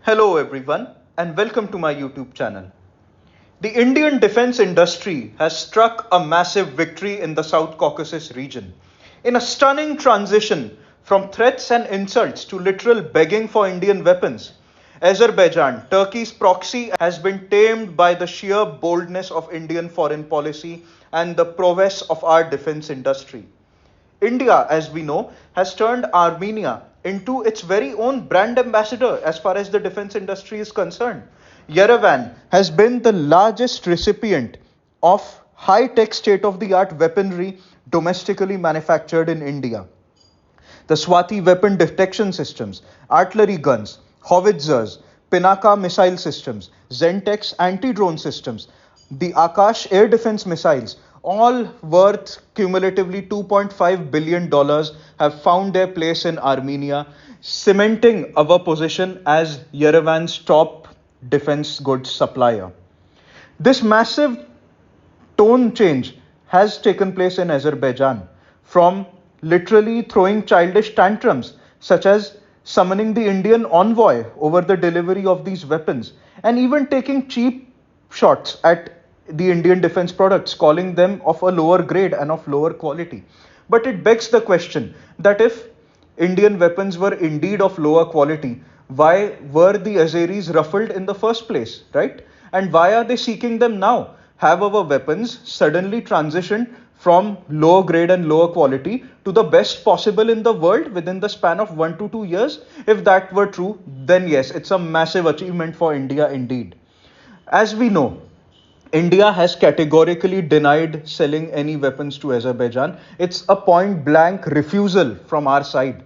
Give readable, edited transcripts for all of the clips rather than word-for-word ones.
Hello everyone and welcome to my YouTube channel. The Indian defense industry has struck a massive victory in the South Caucasus region. In a stunning transition from threats and insults to literal begging for Indian weapons, Azerbaijan, Turkey's proxy, has been tamed by the sheer boldness of Indian foreign policy and the prowess of our defense industry. India, as we know, has turned Armenia into its very own brand ambassador as far as the defense industry is concerned. Yerevan has been the largest recipient of high tech state of the art weaponry domestically manufactured in India. The Swati weapon detection systems, artillery guns, howitzers, Pinaka missile systems, Zentex anti-drone systems, the Akash air defense missiles, all worth cumulatively $2.5 billion, have found their place in Armenia, cementing our position as Yerevan's top defense goods supplier. This massive tone change has taken place in Azerbaijan, from literally throwing childish tantrums, such as summoning the Indian envoy over the delivery of these weapons, and even taking cheap shots at the Indian defense products, calling them of a lower grade and of lower quality. But it begs the question that if Indian weapons were indeed of lower quality, why were the Azeris ruffled in the first place, right? And why are they seeking them now? Have our weapons suddenly transitioned from low grade and lower quality to the best possible in the world within the span of 1 to 2 years? If that were true, then yes, it's a massive achievement for India indeed. As we know, India has categorically denied selling any weapons to Azerbaijan. It's a point blank refusal from our side,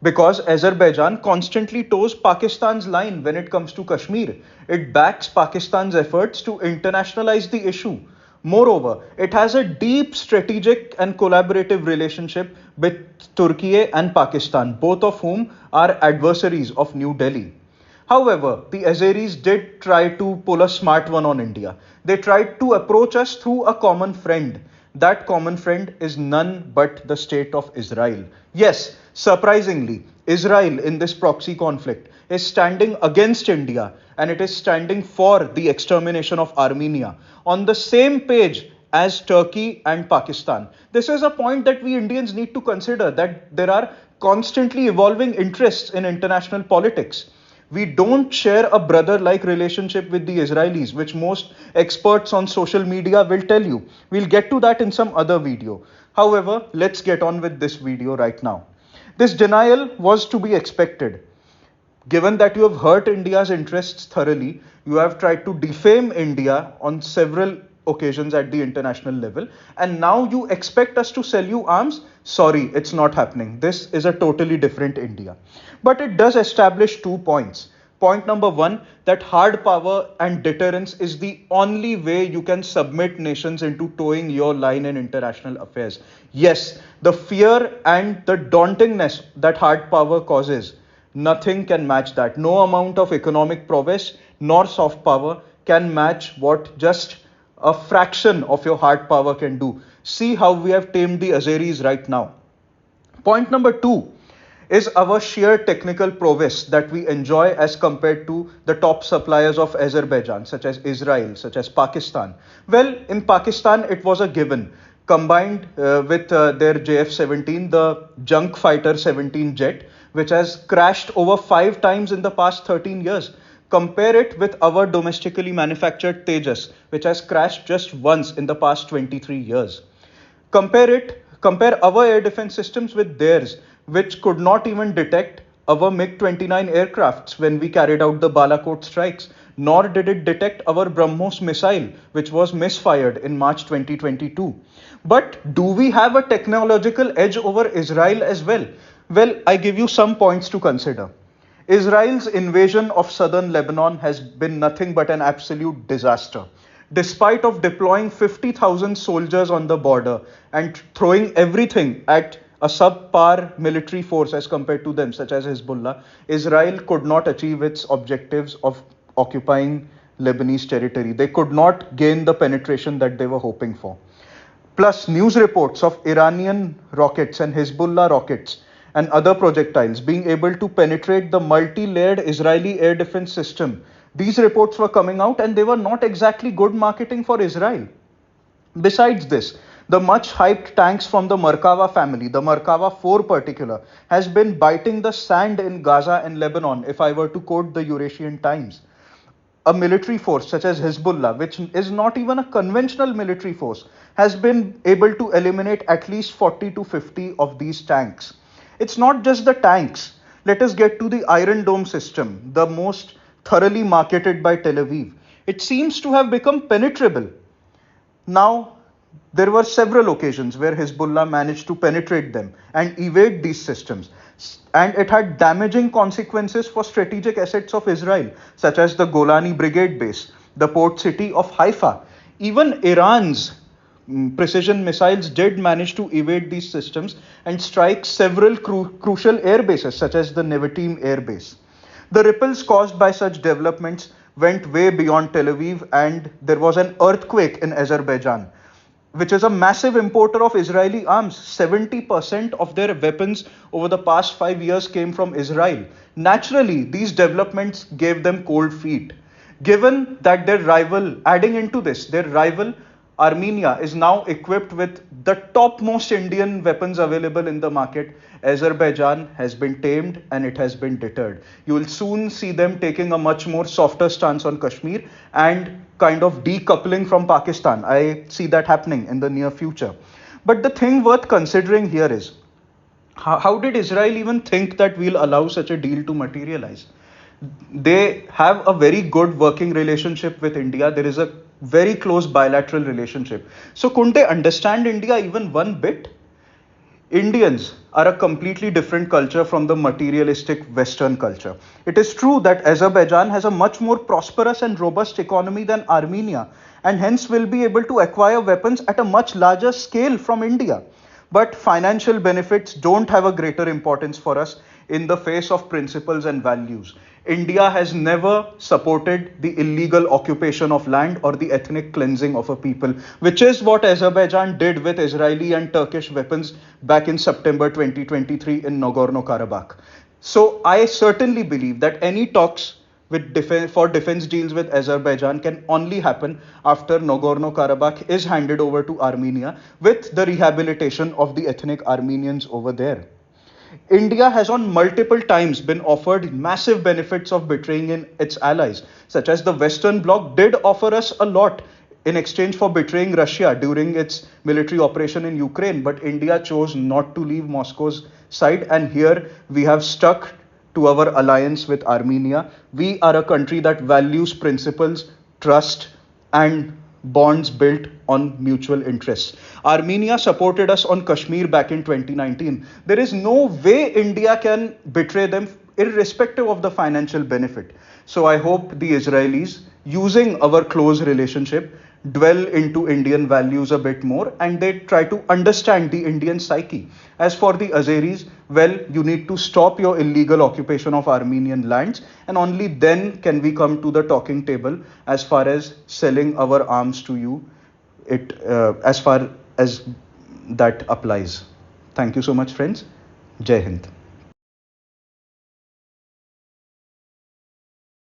because Azerbaijan constantly toes Pakistan's line when it comes to Kashmir. It backs Pakistan's efforts to internationalize the issue. Moreover, it has a deep strategic and collaborative relationship with Turkey and Pakistan, both of whom are adversaries of New Delhi. However, the Azeris did try to pull a smart one on India. They tried to approach us through a common friend. That common friend is none but the state of Israel. Yes, surprisingly, Israel in this proxy conflict is standing against India, and it is standing for the extermination of Armenia on the same page as Turkey and Pakistan. This is a point that we Indians need to consider, that there are constantly evolving interests in international politics. We don't share a brother-like relationship with the Israelis, which most experts on social media will tell you. We'll get to that in some other video. However, let's get on with this video right now. This denial was to be expected. Given that you have hurt India's interests thoroughly, you have tried to defame India on several occasions at the international level, and now you expect us to sell you arms? Sorry, it's not happening. This is a totally different India. But it does establish 2 points. Point number one, that hard power and deterrence is the only way you can submit nations into towing your line in international affairs. Yes, the fear and the dauntingness that hard power causes, nothing can match that. No amount of economic prowess nor soft power can match what just a fraction of your hard power can do. See how we have tamed the Azeris right now. Point number two is our sheer technical prowess that we enjoy as compared to the top suppliers of Azerbaijan, such as Israel, such as Pakistan. Well, in Pakistan, it was a given. Combined with their JF-17, the junk fighter 17 jet, which has crashed over 5 times in the past 13 years. Compare it with our domestically manufactured Tejas, which has crashed just once in the past 23 years. Compare our air defense systems with theirs, which could not even detect our MiG-29 aircrafts when we carried out the Balakot strikes, nor did it detect our BrahMos missile, which was misfired in March 2022. But do we have a technological edge over Israel as well? Well, I give you some points to consider. Israel's invasion of southern Lebanon has been nothing but an absolute disaster. Despite of deploying 50,000 soldiers on the border and throwing everything at a subpar military force as compared to them, such as Hezbollah, Israel could not achieve its objectives of occupying Lebanese territory. They could not gain the penetration that they were hoping for. Plus, news reports of Iranian rockets and Hezbollah rockets and other projectiles being able to penetrate the multi-layered Israeli air defense system. These reports were coming out and they were not exactly good marketing for Israel. Besides this, the much hyped tanks from the Merkava family, the Merkava 4 particular, has been biting the sand in Gaza and Lebanon, if I were to quote the Eurasian Times. A military force such as Hezbollah, which is not even a conventional military force, has been able to eliminate at least 40 to 50 of these tanks. It's not just the tanks. Let us get to the Iron Dome system, the most thoroughly marketed by Tel Aviv. It seems to have become penetrable. Now, there were several occasions where Hezbollah managed to penetrate them and evade these systems. And it had damaging consequences for strategic assets of Israel, such as the Golani Brigade base, the port city of Haifa. Even Iran's precision missiles did manage to evade these systems and strike several crucial air bases, such as the Nevatim air base. The ripples caused by such developments went way beyond Tel Aviv, and there was an earthquake in Azerbaijan, which is a massive importer of Israeli arms. 70% of their weapons over the past 5 years came from Israel. Naturally, these developments gave them cold feet. Given that their rival, adding into this, their rival Armenia is now equipped with the topmost Indian weapons available in the market, Azerbaijan has been tamed and it has been deterred. You will soon see them taking a much more softer stance on Kashmir and kind of decoupling from Pakistan. I see that happening in the near future. But the thing worth considering here is, how did Israel even think that we'll allow such a deal to materialize? They have a very good working relationship with India. There is a very close bilateral relationship. So couldn't they understand India even one bit? Indians are a completely different culture from the materialistic Western culture. It is true that Azerbaijan has a much more prosperous and robust economy than Armenia, and hence will be able to acquire weapons at a much larger scale from India. But financial benefits don't have a greater importance for us in the face of principles and values. India has never supported the illegal occupation of land or the ethnic cleansing of a people, which is what Azerbaijan did with Israeli and Turkish weapons back in September 2023 in Nagorno-Karabakh. So I certainly believe that any talks for defense deals with Azerbaijan can only happen after Nagorno-Karabakh is handed over to Armenia with the rehabilitation of the ethnic Armenians over there. India has on multiple times been offered massive benefits of betraying in its allies, such as the Western Bloc did offer us a lot in exchange for betraying Russia during its military operation in Ukraine, but India chose not to leave Moscow's side, and here we have stuck to our alliance with Armenia. We are a country that values principles, trust, and bonds built on mutual interests. Armenia supported us on Kashmir back in 2019. There is no way India can betray them irrespective of the financial benefit. So I hope the Israelis, using our close relationship, dwell into Indian values a bit more and they try to understand the Indian psyche. As for the Azeris, well, you need to stop your illegal occupation of Armenian lands, and only then can we come to the talking table as far as selling our arms to you, as far as that applies. Thank you so much, friends. Jai Hind.